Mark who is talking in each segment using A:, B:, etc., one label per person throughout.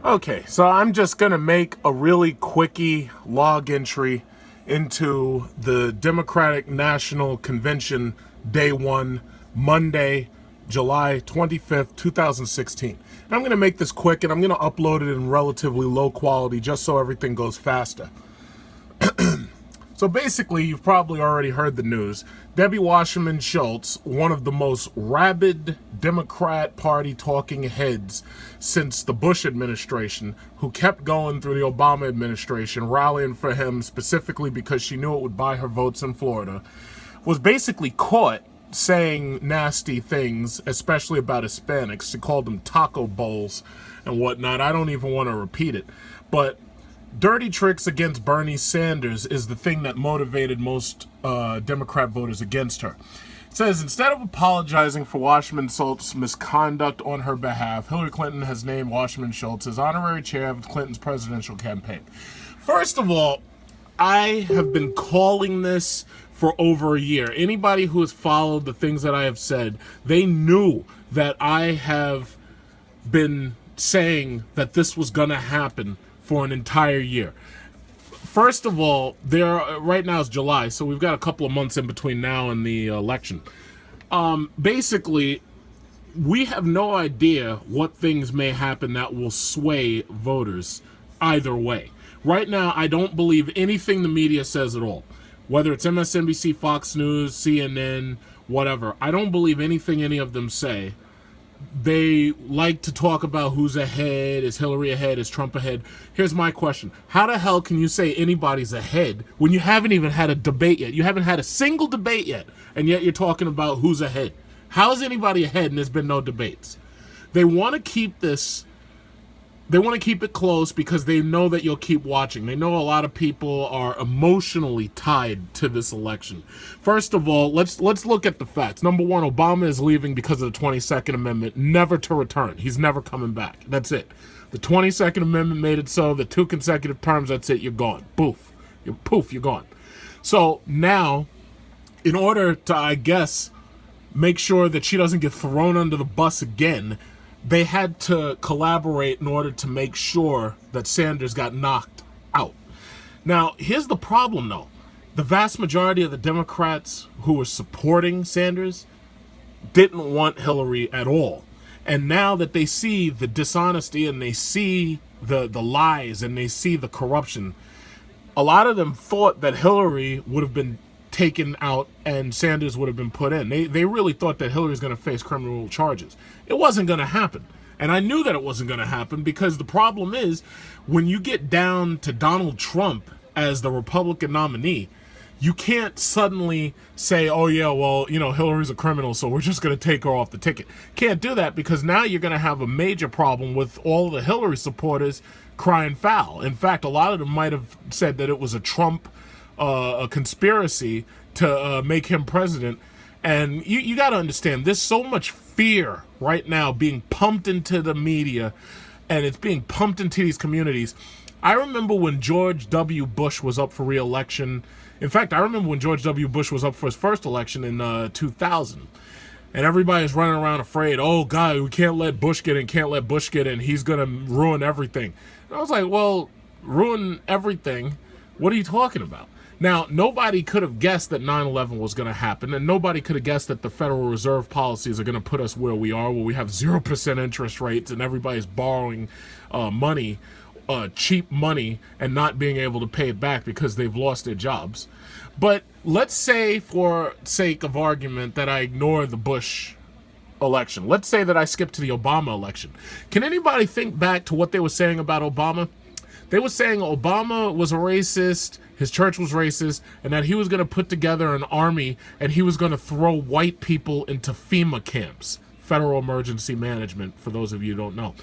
A: Okay, so I'm just going to make a really quickie log entry into the Democratic National Convention Day 1, Monday, July 25th, 2016. And I'm going to make this quick, and I'm going to upload it in relatively low quality just so everything goes faster. So basically, you've probably already heard the news. Debbie Wasserman Schultz, one of the most rabid Democrat Party talking heads since the Bush administration, who kept going through the Obama administration, rallying for him specifically because she knew it would buy her votes in Florida, was basically caught saying nasty things, especially about Hispanics. She called them taco bowls and whatnot. I don't even want to repeat it. But dirty tricks against Bernie Sanders is the thing that motivated most Democrat voters against her. It says, instead of apologizing for Wasserman Schultz's misconduct on her behalf, Hillary Clinton has named Wasserman Schultz as honorary chair of Clinton's presidential campaign. First of all, I have been calling this for over a year. Anybody who has followed the things that I have said, they knew that I have been saying that this was going to happen for an entire year. First of all, right now is July, so we've got a couple of months in between now and the election. Basically, we have no idea what things may happen that will sway voters either way. Right now, I don't believe anything the media says at all. Whether it's MSNBC, Fox News, CNN, whatever. I don't believe anything any of them say. They like to talk about who's ahead, is Hillary ahead, is Trump ahead. Here's my question. How the hell can you say anybody's ahead when you haven't even had a debate yet? You haven't had a single debate yet, and yet you're talking about who's ahead. How is anybody ahead and there's been no debates? They want to keep this, they want to keep it close because they know that you'll keep watching. They know a lot of people are emotionally tied to this election. First of all, let's look at the facts. Number one, Obama is leaving because of the 22nd Amendment, never to return. He's never coming back. That's it. The 22nd Amendment made it so that 2 consecutive terms, that's it, you're gone. Poof. You're gone. So now, in order to, I guess, make sure that she doesn't get thrown under the bus again, they had to collaborate in order to make sure that Sanders got knocked out. Now, here's the problem, though. The vast majority of the Democrats who were supporting Sanders didn't want Hillary at all. And now that they see the dishonesty and they see the lies and they see the corruption, a lot of them thought that Hillary would have been taken out and Sanders would have been put in. They really thought that Hillary was going to face criminal charges. It wasn't going to happen. And I knew that it wasn't going to happen because the problem is when you get down to Donald Trump as the Republican nominee, you can't suddenly say, oh yeah, well, Hillary's a criminal, so we're just going to take her off the ticket. Can't do that because now you're going to have a major problem with all the Hillary supporters crying foul. In fact, a lot of them might have said that it was a Trump a conspiracy to make him president. And you got to understand, there's so much fear right now being pumped into the media, and it's being pumped into these communities. I remember when George W. Bush was up for re-election. In fact, I remember when George W. Bush was up for his first election in 2000. And everybody's running around afraid, oh, God, we can't let Bush get in, he's going to ruin everything. And I was like, well, ruin everything? What are you talking about? Now, nobody could have guessed that 9/11 was going to happen, and nobody could have guessed that the Federal Reserve policies are going to put us where we are, where we have 0% interest rates and everybody's borrowing money, cheap money, and not being able to pay it back because they've lost their jobs. But let's say, for sake of argument, that I ignore the Bush election. Let's say that I skip to the Obama election. Can anybody think back to what they were saying about Obama? They were saying Obama was a racist, his church was racist, and that he was going to put together an army and he was going to throw white people into FEMA camps, Federal Emergency Management, for those of you who don't know.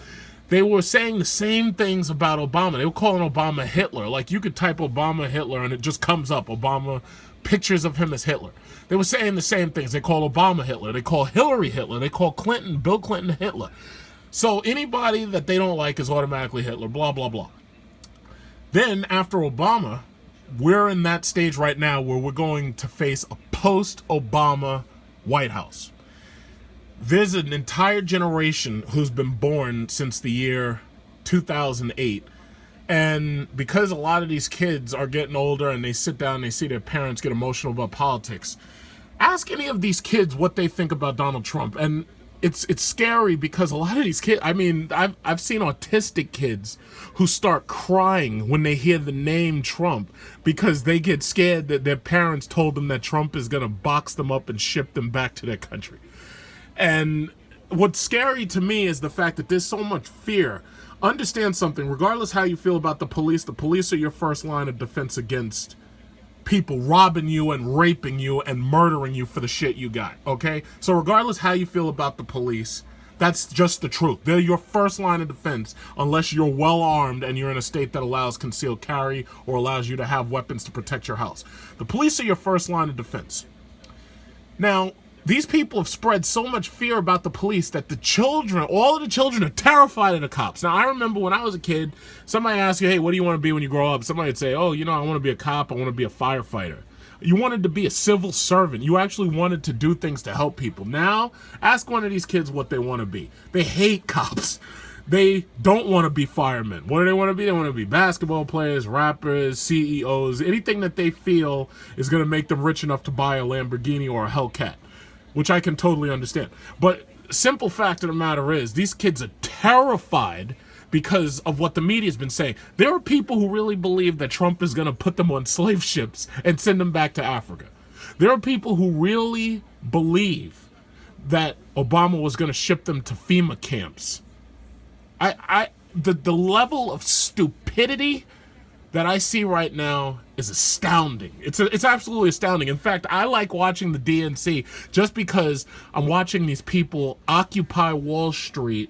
A: They were saying the same things about Obama. They were calling Obama Hitler. Like, you could type Obama Hitler and it just comes up, Obama, pictures of him as Hitler. They were saying the same things. They call Obama Hitler. They call Hillary Hitler. They call Bill Clinton Hitler. So anybody that they don't like is automatically Hitler, blah, blah, blah. Then, after Obama, we're in that stage right now where we're going to face a post-Obama White House. There's an entire generation who's been born since the year 2008. And because a lot of these kids are getting older and they sit down and they see their parents get emotional about politics, ask any of these kids what they think about Donald Trump. And it's scary because a lot of these kids, I mean, I've seen autistic kids who start crying when they hear the name Trump because they get scared that their parents told them that Trump is going to box them up and ship them back to their country. And what's scary to me is the fact that there's so much fear. Understand something, regardless how you feel about the police are your first line of defense against people robbing you and raping you and murdering you for the shit you got, okay? So regardless how you feel about the police, that's just the truth. They're your first line of defense unless you're well armed and you're in a state that allows concealed carry or allows you to have weapons to protect your house. The police are your first line of defense. Now, these people have spread so much fear about the police that the children, all of the children, are terrified of the cops. Now, I remember when I was a kid, somebody asked you, hey, what do you want to be when you grow up? Somebody would say, oh, you know, I want to be a cop. I want to be a firefighter. You wanted to be a civil servant. You actually wanted to do things to help people. Now, ask one of these kids what they want to be. They hate cops. They don't want to be firemen. What do they want to be? They want to be basketball players, rappers, CEOs, anything that they feel is going to make them rich enough to buy a Lamborghini or a Hellcat, which I can totally understand. But simple fact of the matter is, these kids are terrified because of what the media's been saying. There are people who really believe that Trump is going to put them on slave ships and send them back to Africa. There are people who really believe that Obama was going to ship them to FEMA camps. The level of stupidity that I see right now is astounding. It's absolutely astounding. In fact, I like watching the DNC just because I'm watching these people Occupy Wall Street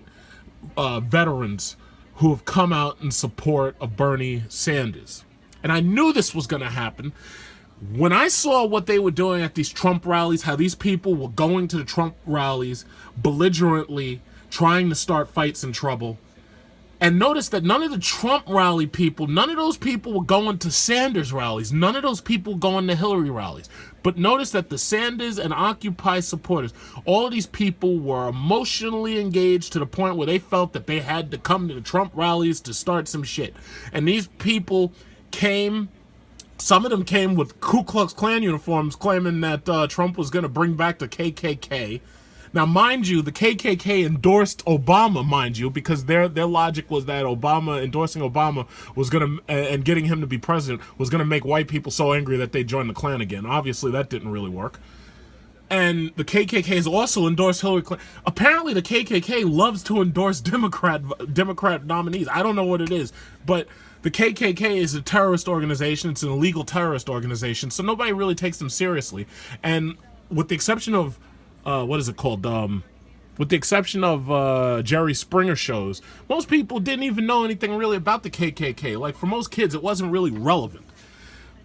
A: veterans who have come out in support of Bernie Sanders. And I knew this was going to happen. When I saw what they were doing at these Trump rallies, how these people were going to the Trump rallies belligerently, trying to start fights and trouble, and notice that none of the Trump rally people, none of those people were going to Sanders rallies. None of those people were going to Hillary rallies. But notice that the Sanders and Occupy supporters, all of these people were emotionally engaged to the point where they felt that they had to come to the Trump rallies to start some shit. And these people came, some of them came with Ku Klux Klan uniforms claiming that Trump was going to bring back the KKK. Now, mind you, the KKK endorsed Obama, mind you, because their logic was that Obama, endorsing Obama, was going to, and getting him to be president, was going to make white people so angry that they joined the Klan again. Obviously, that didn't really work. And the KKK has also endorsed Hillary Clinton. Apparently, the KKK loves to endorse Democrat nominees. I don't know what it is, but the KKK is a terrorist organization. It's an illegal terrorist organization, so nobody really takes them seriously. And with the exception of what is it called? With the exception of Jerry Springer shows, most people didn't even know anything really about the KKK. Like, for most kids, it wasn't really relevant.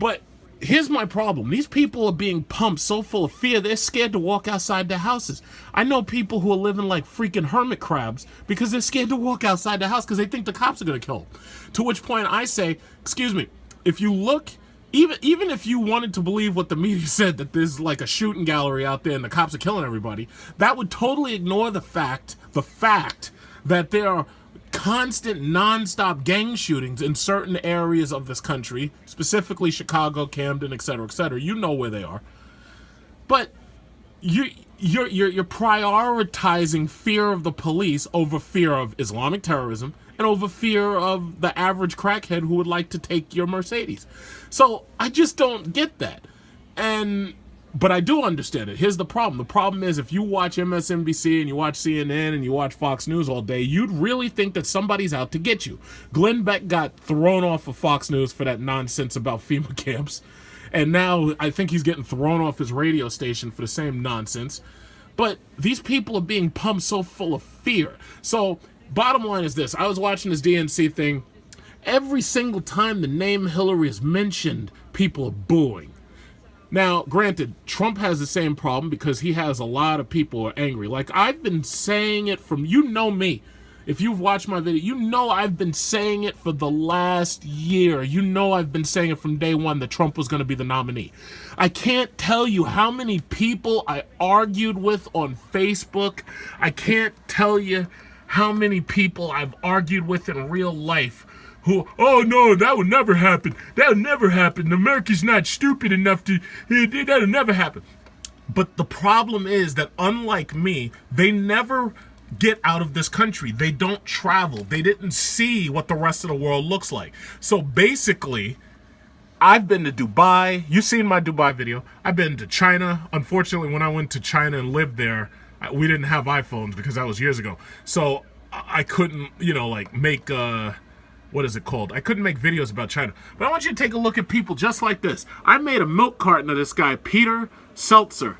A: But here's my problem. These people are being pumped so full of fear, they're scared to walk outside their houses. I know people who are living like freaking hermit crabs because they're scared to walk outside their house because they think the cops are going to kill them. To which point I say, excuse me, if you look... Even if you wanted to believe what the media said, that there's like a shooting gallery out there and the cops are killing everybody, that would totally ignore the fact that there are constant, non-stop gang shootings in certain areas of this country, specifically Chicago, Camden, etc., etc. You know where they are. But you're prioritizing fear of the police over fear of Islamic terrorism and over fear of the average crackhead who would like to take your Mercedes. So I just don't get that. But I do understand it. Here's the problem. The problem is if you watch MSNBC and you watch CNN and you watch Fox News all day, you'd really think that somebody's out to get you. Glenn Beck got thrown off of Fox News for that nonsense about FEMA camps. And now I think he's getting thrown off his radio station for the same nonsense. But these people are being pumped so full of fear. So bottom line is this. I was watching this DNC thing. Every single time the name Hillary is mentioned, people are booing. Now, granted, Trump has the same problem because he has a lot of people who are angry. Like, I've been saying it from, you know me. If you've watched my video, you know I've been saying it for the last year. You know I've been saying it from day one that Trump was going to be the nominee. I can't tell you how many people I argued with on Facebook. I can't tell you how many people I've argued with in real life who, oh no, that would never happen. That would never happen. America's not stupid enough to, that would never happen. But the problem is that unlike me, they never get out of this country. They don't travel. They didn't see what the rest of the world looks like. So basically, I've been to Dubai. You've seen my Dubai video. I've been to China. Unfortunately, when I went to China and lived there, we didn't have iPhones because that was years ago. So I couldn't, like make, what is it called? I couldn't make videos about China. But I want you to take a look at people just like this. I made a milk carton of this guy, Peter Seltzer,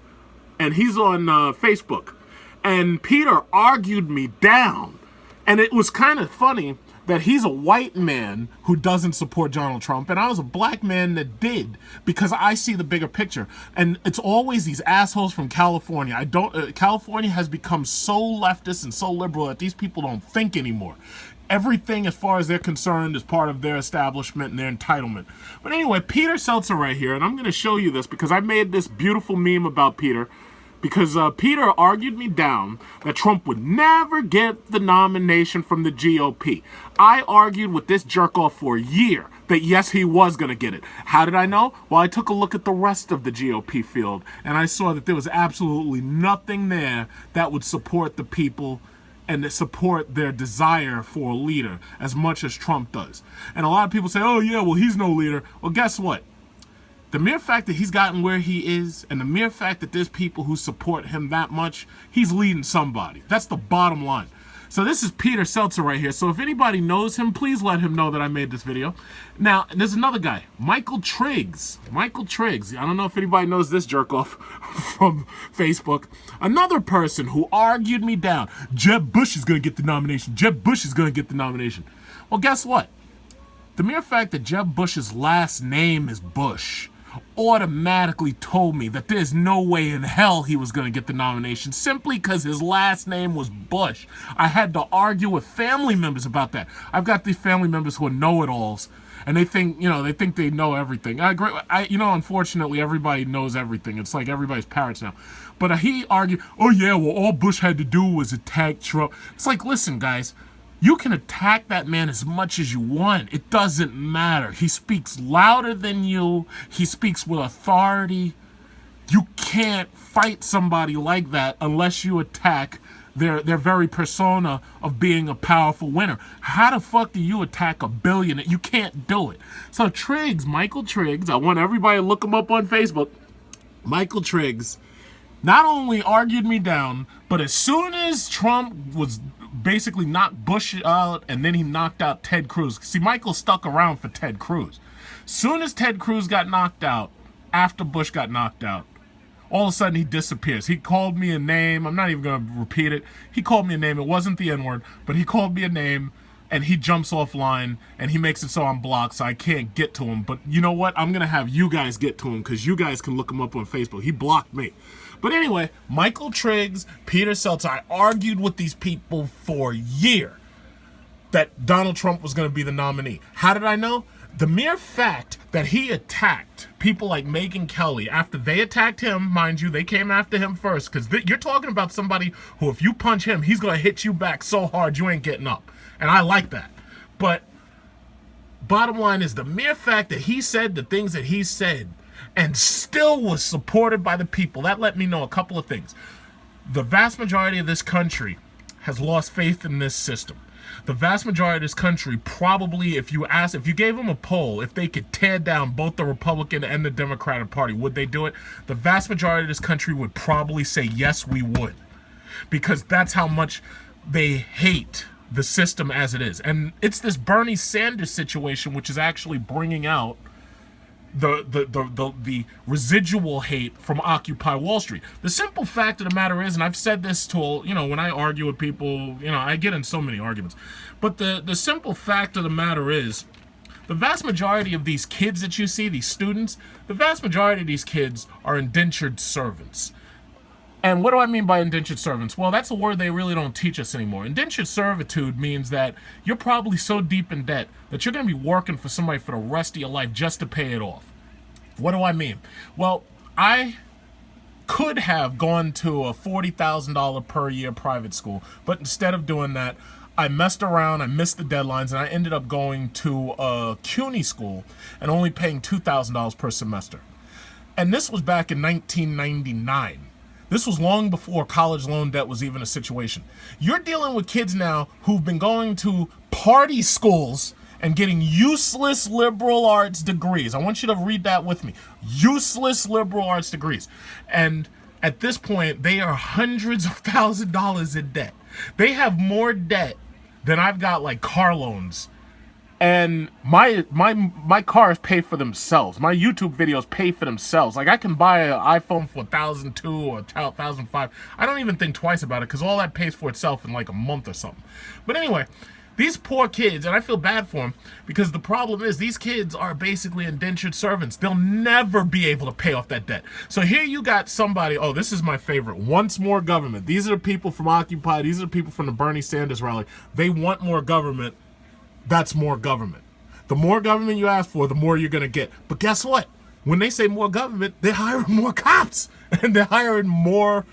A: and he's on Facebook. And Peter argued me down. And it was kind of funny that he's a white man who doesn't support Donald Trump, and I was a black man that did, because I see the bigger picture. And it's always these assholes from California. California has become so leftist and so liberal that these people don't think anymore. Everything, as far as they're concerned, is part of their establishment and their entitlement. But anyway, Peter Seltzer right here, and I'm going to show you this because I made this beautiful meme about Peter. Because Peter argued me down that Trump would never get the nomination from the GOP. I argued with this jerk-off for a year that yes, he was going to get it. How did I know? Well, I took a look at the rest of the GOP field, and I saw that there was absolutely nothing there that would support the people and to support their desire for a leader as much as Trump does. And a lot of people say, oh yeah, well, he's no leader. Well, guess what? The mere fact that he's gotten where he is, and the mere fact that there's people who support him that much, he's leading somebody. That's the bottom line. So this is Peter Seltzer right here. So if anybody knows him, please let him know that I made this video. Now, there's another guy, Michael Triggs. Michael Triggs. I don't know if anybody knows this jerk-off from Facebook. Another person who argued me down. Jeb Bush is going to get the nomination. Jeb Bush is going to get the nomination. Well, guess what? The mere fact that Jeb Bush's last name is Bush automatically told me that there's no way in hell he was going to get the nomination simply because his last name was Bush. I had to argue with family members about that. I've got these family members who are know-it-alls, and they think, they know everything. Unfortunately, everybody knows everything. It's like everybody's parrots now. But he argued, oh yeah, well, all Bush had to do was attack Trump. It's like, listen, guys, you can attack that man as much as you want. It doesn't matter. He speaks louder than you. He speaks with authority. You can't fight somebody like that unless you attack their very persona of being a powerful winner. How the fuck do you attack a billionaire? You can't do it. So Triggs, Michael Triggs, I want everybody to look him up on Facebook. Michael Triggs not only argued me down, but as soon as Trump was basically knocked Bush out, and then he knocked out Ted Cruz. See, Michael stuck around for Ted Cruz. Soon as Ted Cruz got knocked out, after Bush got knocked out, all of a sudden he disappears. He called me a name. I'm not even going to repeat it. He called me a name. It wasn't the N-word, but he called me a name, and he jumps offline, and he makes it so I'm blocked, so I can't get to him. But you know what? I'm going to have you guys get to him, because you guys can look him up on Facebook. He blocked me. But anyway, Michael Triggs, Peter Seltzer, I argued with these people for a year that Donald Trump was going to be the nominee. How did I know? The mere fact that he attacked people like Megyn Kelly after they attacked him, mind you, they came after him first, because you're talking about somebody who, if you punch him, he's going to hit you back so hard you ain't getting up. And I like that. But bottom line is the mere fact that he said the things that he said and still was supported by the people, that let me know a couple of things. The vast majority of this country has lost faith in this system. The vast majority of this country probably, if you gave them a poll, if they could tear down both the Republican and the Democratic Party, would they do it? The vast majority of this country would probably say, yes, we would. Because that's how much they hate the system as it is. And it's this Bernie Sanders situation which is actually bringing out the residual hate from Occupy Wall Street. The simple fact of the matter is, and I've said this to, when I argue with people, I get in so many arguments, but the simple fact of the matter is, the vast majority of these kids that you see, these students, the vast majority of these kids are indentured servants. And what do I mean by indentured servants? Well, that's a word they really don't teach us anymore. Indentured servitude means that you're probably so deep in debt that you're going to be working for somebody for the rest of your life just to pay it off. What do I mean? Well, I could have gone to a $40,000 per year private school, but instead of doing that, I messed around, I missed the deadlines, and I ended up going to a CUNY school and only paying $2,000 per semester. And this was back in 1999. This was long before college loan debt was even a situation. You're dealing with kids now who've been going to party schools and getting useless liberal arts degrees. I want you to read that with me. Useless liberal arts degrees. And at this point, they are hundreds of thousands of dollars in debt. They have more debt than I've got like car loans. And my cars pay for themselves. My YouTube videos pay for themselves. Like I can buy an iPhone for $1,002 or $1,005. I don't even think twice about it because all that pays for itself in like a month or something. But anyway, these poor kids, and I feel bad for them because the problem is these kids are basically indentured servants. They'll never be able to pay off that debt. So here you got somebody, oh, this is my favorite. Wants more government. These are the people from Occupy. These are the people from the Bernie Sanders rally. They want more government. That's more government. The more government you ask for, the more you're going to get. But guess what? When they say more government, they're hiring more cops. And they're hiring more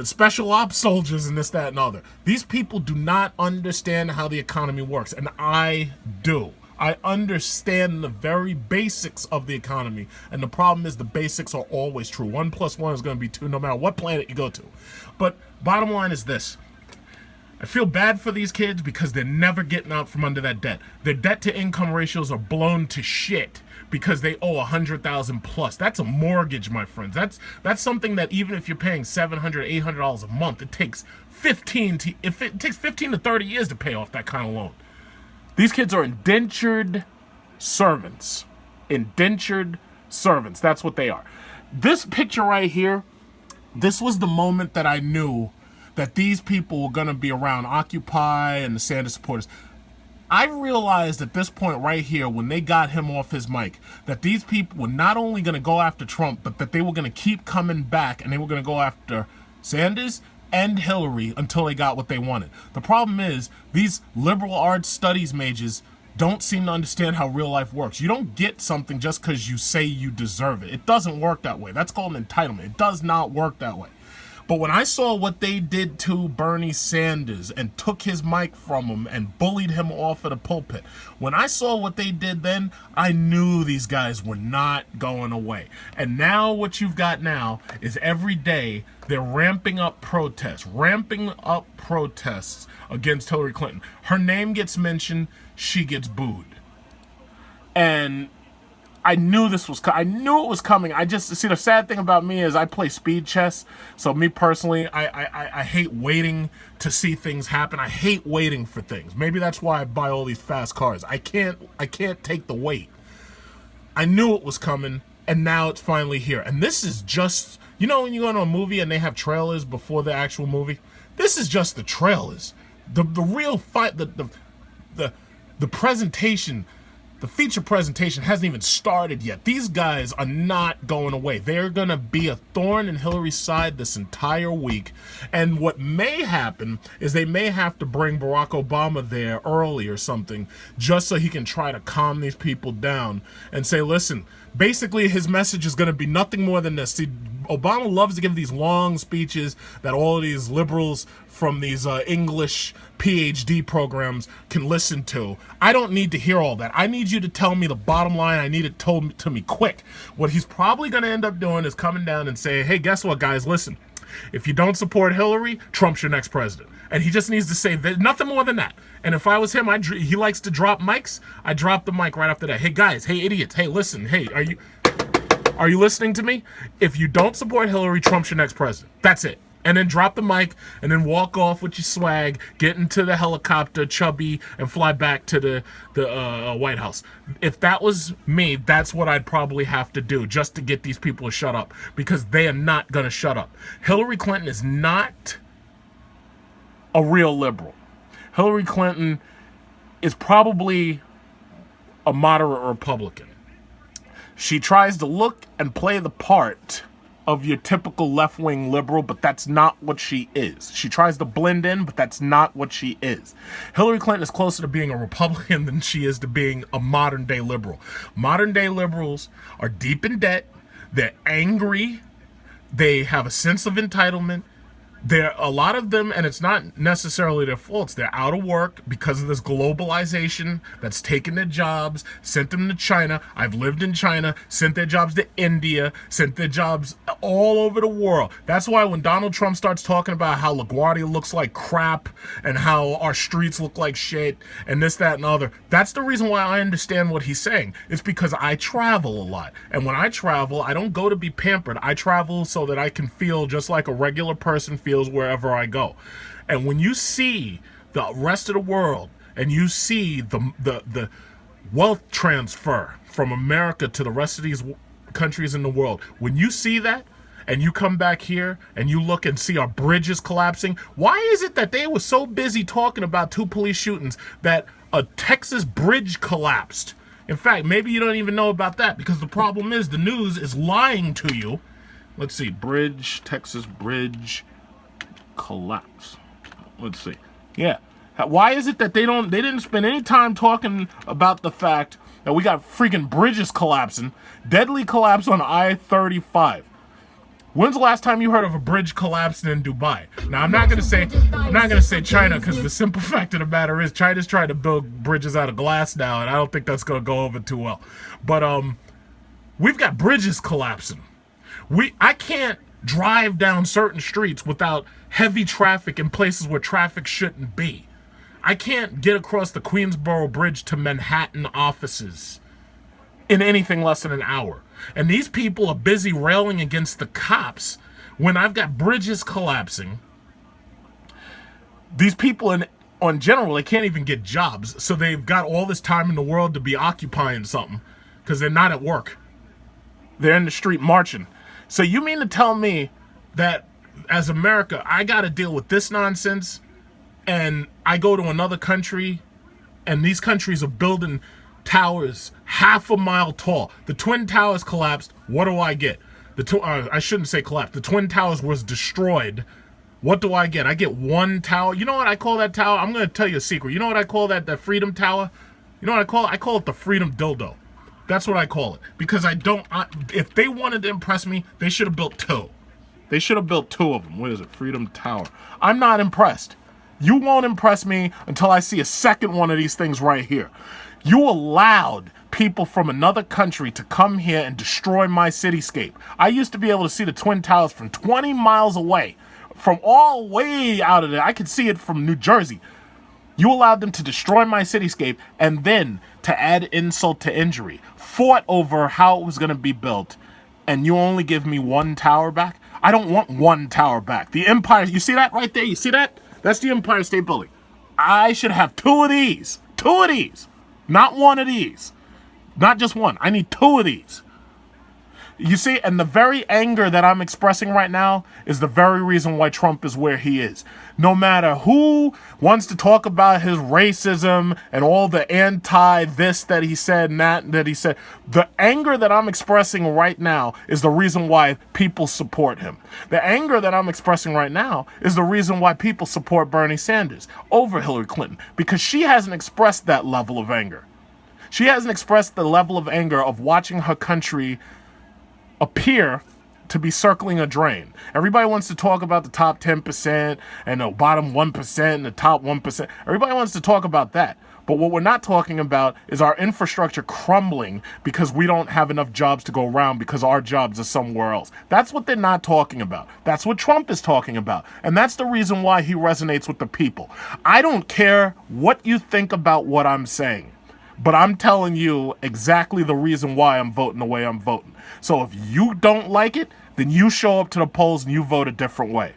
A: special ops soldiers and this, that, and other. These people do not understand how the economy works. And I do. I understand the very basics of the economy. And the problem is the basics are always true. 1 + 1 is going to be 2 no matter what planet you go to. But bottom line is this. I feel bad for these kids because they're never getting out from under that debt. Their debt to income ratios are blown to shit because they owe $100,000 plus. That's a mortgage, my friends. That's something that even if you're paying $700, $800 a month, it takes 15 to 30 years to pay off that kind of loan. These kids are indentured servants. Indentured servants. That's what they are. This picture right here, this was the moment that I knew that these people were going to be around Occupy and the Sanders supporters. I realized at this point right here, when they got him off his mic, that these people were not only going to go after Trump, but that they were going to keep coming back and they were going to go after Sanders and Hillary until they got what they wanted. The problem is, these liberal arts studies majors don't seem to understand how real life works. You don't get something just because you say you deserve it. It doesn't work that way. That's called an entitlement. It does not work that way. But when I saw what they did to Bernie Sanders and took his mic from him and bullied him off of the pulpit, when I saw what they did then, I knew these guys were not going away. And now what you've got now is every day they're ramping up protests against Hillary Clinton. Her name gets mentioned, she gets booed. And I knew it was coming. I just see, the sad thing about me is I play speed chess. So me personally, I hate waiting to see things happen. I hate waiting for things. Maybe that's why I buy all these fast cars. I can't take the wait. I knew it was coming, and now it's finally here. And this is just, you know, when you go to a movie and they have trailers before the actual movie. This is just the trailers. The real fight, the presentation. The feature presentation hasn't even started yet. These guys are not going away. They're going to be a thorn in Hillary's side this entire week. And what may happen is they may have to bring Barack Obama there early or something just so he can try to calm these people down and say, listen, basically his message is going to be nothing more than this. See, Obama loves to give these long speeches that all of these liberals from these English PhD programs can listen to. I don't need to hear all that. I need you to tell me the bottom line. I need it told to me quick. What he's probably going to end up doing is coming down and saying, hey, guess what, guys? Listen, if you don't support Hillary, Trump's your next president. And he just needs to say nothing more than that. And if I was him, he likes to drop mics. I drop the mic right after that. Hey, guys. Hey, idiots. Hey, listen. Hey, are you listening to me? If you don't support Hillary, Trump's your next president. That's it. And then drop the mic, and then walk off with your swag, get into the helicopter, chubby, and fly back to the White House. If that was me, that's what I'd probably have to do just to get these people to shut up, because they are not going to shut up. Hillary Clinton is not a real liberal. Hillary Clinton is probably a moderate Republican. She tries to look and play the part of your typical left-wing liberal, but that's not what she is. She tries to blend in, but that's not what she is. Hillary Clinton is closer to being a Republican than she is to being a modern-day liberal. Modern-day liberals are deep in debt. They're angry. They have a sense of entitlement. There, a lot of them, and it's not necessarily their faults, they're out of work because of this globalization that's taken their jobs, sent them to China. I've lived in China, sent their jobs to India, sent their jobs all over the world. That's why when Donald Trump starts talking about how LaGuardia looks like crap and how our streets look like shit and this, that, and other, that's the reason why I understand what he's saying. It's because I travel a lot. And when I travel, I don't go to be pampered. I travel so that I can feel just like a regular person feels wherever I go. And when you see the rest of the world and you see the wealth transfer from America to the rest of these countries in the world, when you see that and you come back here and you look and see our bridges collapsing, why is it that they were so busy talking about 2 police shootings that a Texas bridge collapsed? In fact, maybe you don't even know about that, because the problem is the news is lying to you. Let's see, Texas bridge collapse. Let's see. Yeah. Why is it that they didn't spend any time talking about the fact that we got freaking bridges collapsing, deadly collapse on I-35? When's the last time you heard of a bridge collapsing in Dubai? Now, I'm not gonna say China, because the simple fact of the matter is China's trying to build bridges out of glass now, and I don't think that's gonna go over too well. But we've got bridges collapsing. I can't drive down certain streets without heavy traffic in places where traffic shouldn't be. I can't get across the Queensboro Bridge to Manhattan offices in anything less than an hour. And these people are busy railing against the cops when I've got bridges collapsing. These people on general, they can't even get jobs, so they've got all this time in the world to be occupying something because they're not at work. They're in the street marching. So you mean to tell me that as America, I got to deal with this nonsense, and I go to another country and these countries are building towers half a mile tall. The Twin Towers collapsed. What do I get? I shouldn't say collapsed. The Twin Towers was destroyed. What do I get? I get one tower. You know what I call that tower? I'm going to tell you a secret. You know what I call that Freedom Tower? You know what I call it? I call it the Freedom Dildo. That's what I call it. Because if they wanted to impress me, they should have built 2. They should have built 2 of them. What is it? Freedom Tower. I'm not impressed. You won't impress me until I see a second one of these things right here. You allowed people from another country to come here and destroy my cityscape. I used to be able to see the Twin Towers from 20 miles away, from all way out of there. I could see it from New Jersey. You allowed them to destroy my cityscape, and then, to add insult to injury, fought over how it was going to be built, and you only give me 1 tower back? I don't want 1 tower back. The Empire, you see that right there? You see that? That's the Empire State Building. I should have 2 of these. 2 of these. Not 1 of these. Not just 1. I need 2 of these. You see, and the very anger that I'm expressing right now is the very reason why Trump is where he is. No matter who wants to talk about his racism and all the anti-this that he said and that he said, the anger that I'm expressing right now is the reason why people support him. The anger that I'm expressing right now is the reason why people support Bernie Sanders over Hillary Clinton, because she hasn't expressed that level of anger. She hasn't expressed the level of anger of watching her country appear to be circling a drain. Everybody wants to talk about the top 10% and the bottom 1% and the top 1%. Everybody wants to talk about that. But what we're not talking about is our infrastructure crumbling because we don't have enough jobs to go around because our jobs are somewhere else. That's what they're not talking about. That's what Trump is talking about. And that's the reason why he resonates with the people. I don't care what you think about what I'm saying, but I'm telling you exactly the reason why I'm voting the way I'm voting. So if you don't like it, then you show up to the polls and you vote a different way.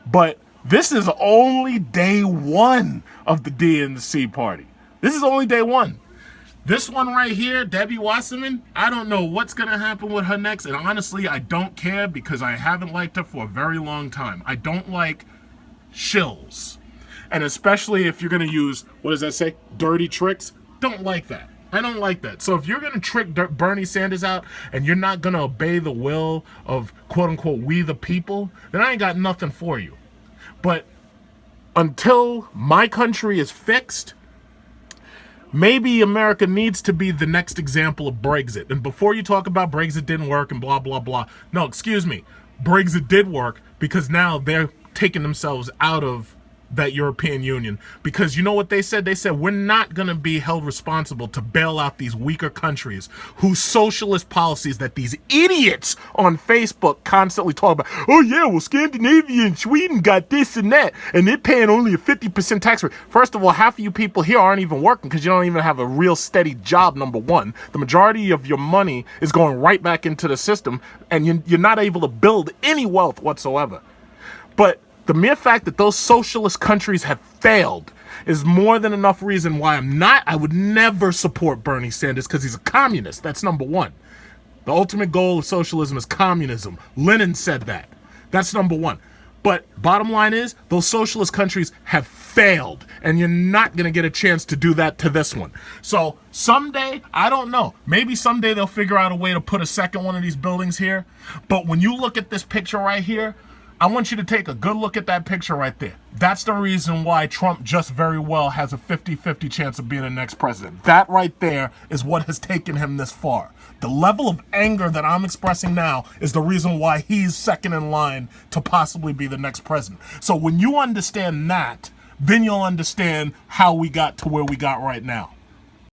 A: But this is only day 1 of the DNC party. This is only day 1. This one right here, Debbie Wasserman, I don't know what's going to happen with her next. And honestly, I don't care because I haven't liked her for a very long time. I don't like shills. And especially if you're going to use, what does that say? Dirty tricks. Don't like that. I don't like that. So if you're going to trick Bernie Sanders out and you're not going to obey the will of quote-unquote we the people, then I ain't got nothing for you. But until my country is fixed, maybe America needs to be the next example of Brexit. And before you talk about Brexit didn't work and blah, blah, blah. No, excuse me. Brexit did work because now they're taking themselves out of that European Union, because you know what they said? They said, we're not going to be held responsible to bail out these weaker countries whose socialist policies that these idiots on Facebook constantly talk about. Oh yeah, well, Scandinavia and Sweden got this and that, and they're paying only a 50% tax rate. First of all, half of you people here aren't even working because you don't even have a real steady job, number one. The majority of your money is going right back into the system, and you're not able to build any wealth whatsoever. But the mere fact that those socialist countries have failed is more than enough reason why I would never support Bernie Sanders, because he's a communist. That's number one. The ultimate goal of socialism is communism. Lenin said that. That's number one. But bottom line is, those socialist countries have failed, and you're not going to get a chance to do that to this one. So someday, I don't know, maybe someday they'll figure out a way to put a second one of these buildings here. But when you look at this picture right here, I want you to take a good look at that picture right there. That's the reason why Trump just very well has a 50-50 chance of being the next president. That right there is what has taken him this far. The level of anger that I'm expressing now is the reason why he's second in line to possibly be the next president. So when you understand that, then you'll understand how we got to where we got right now.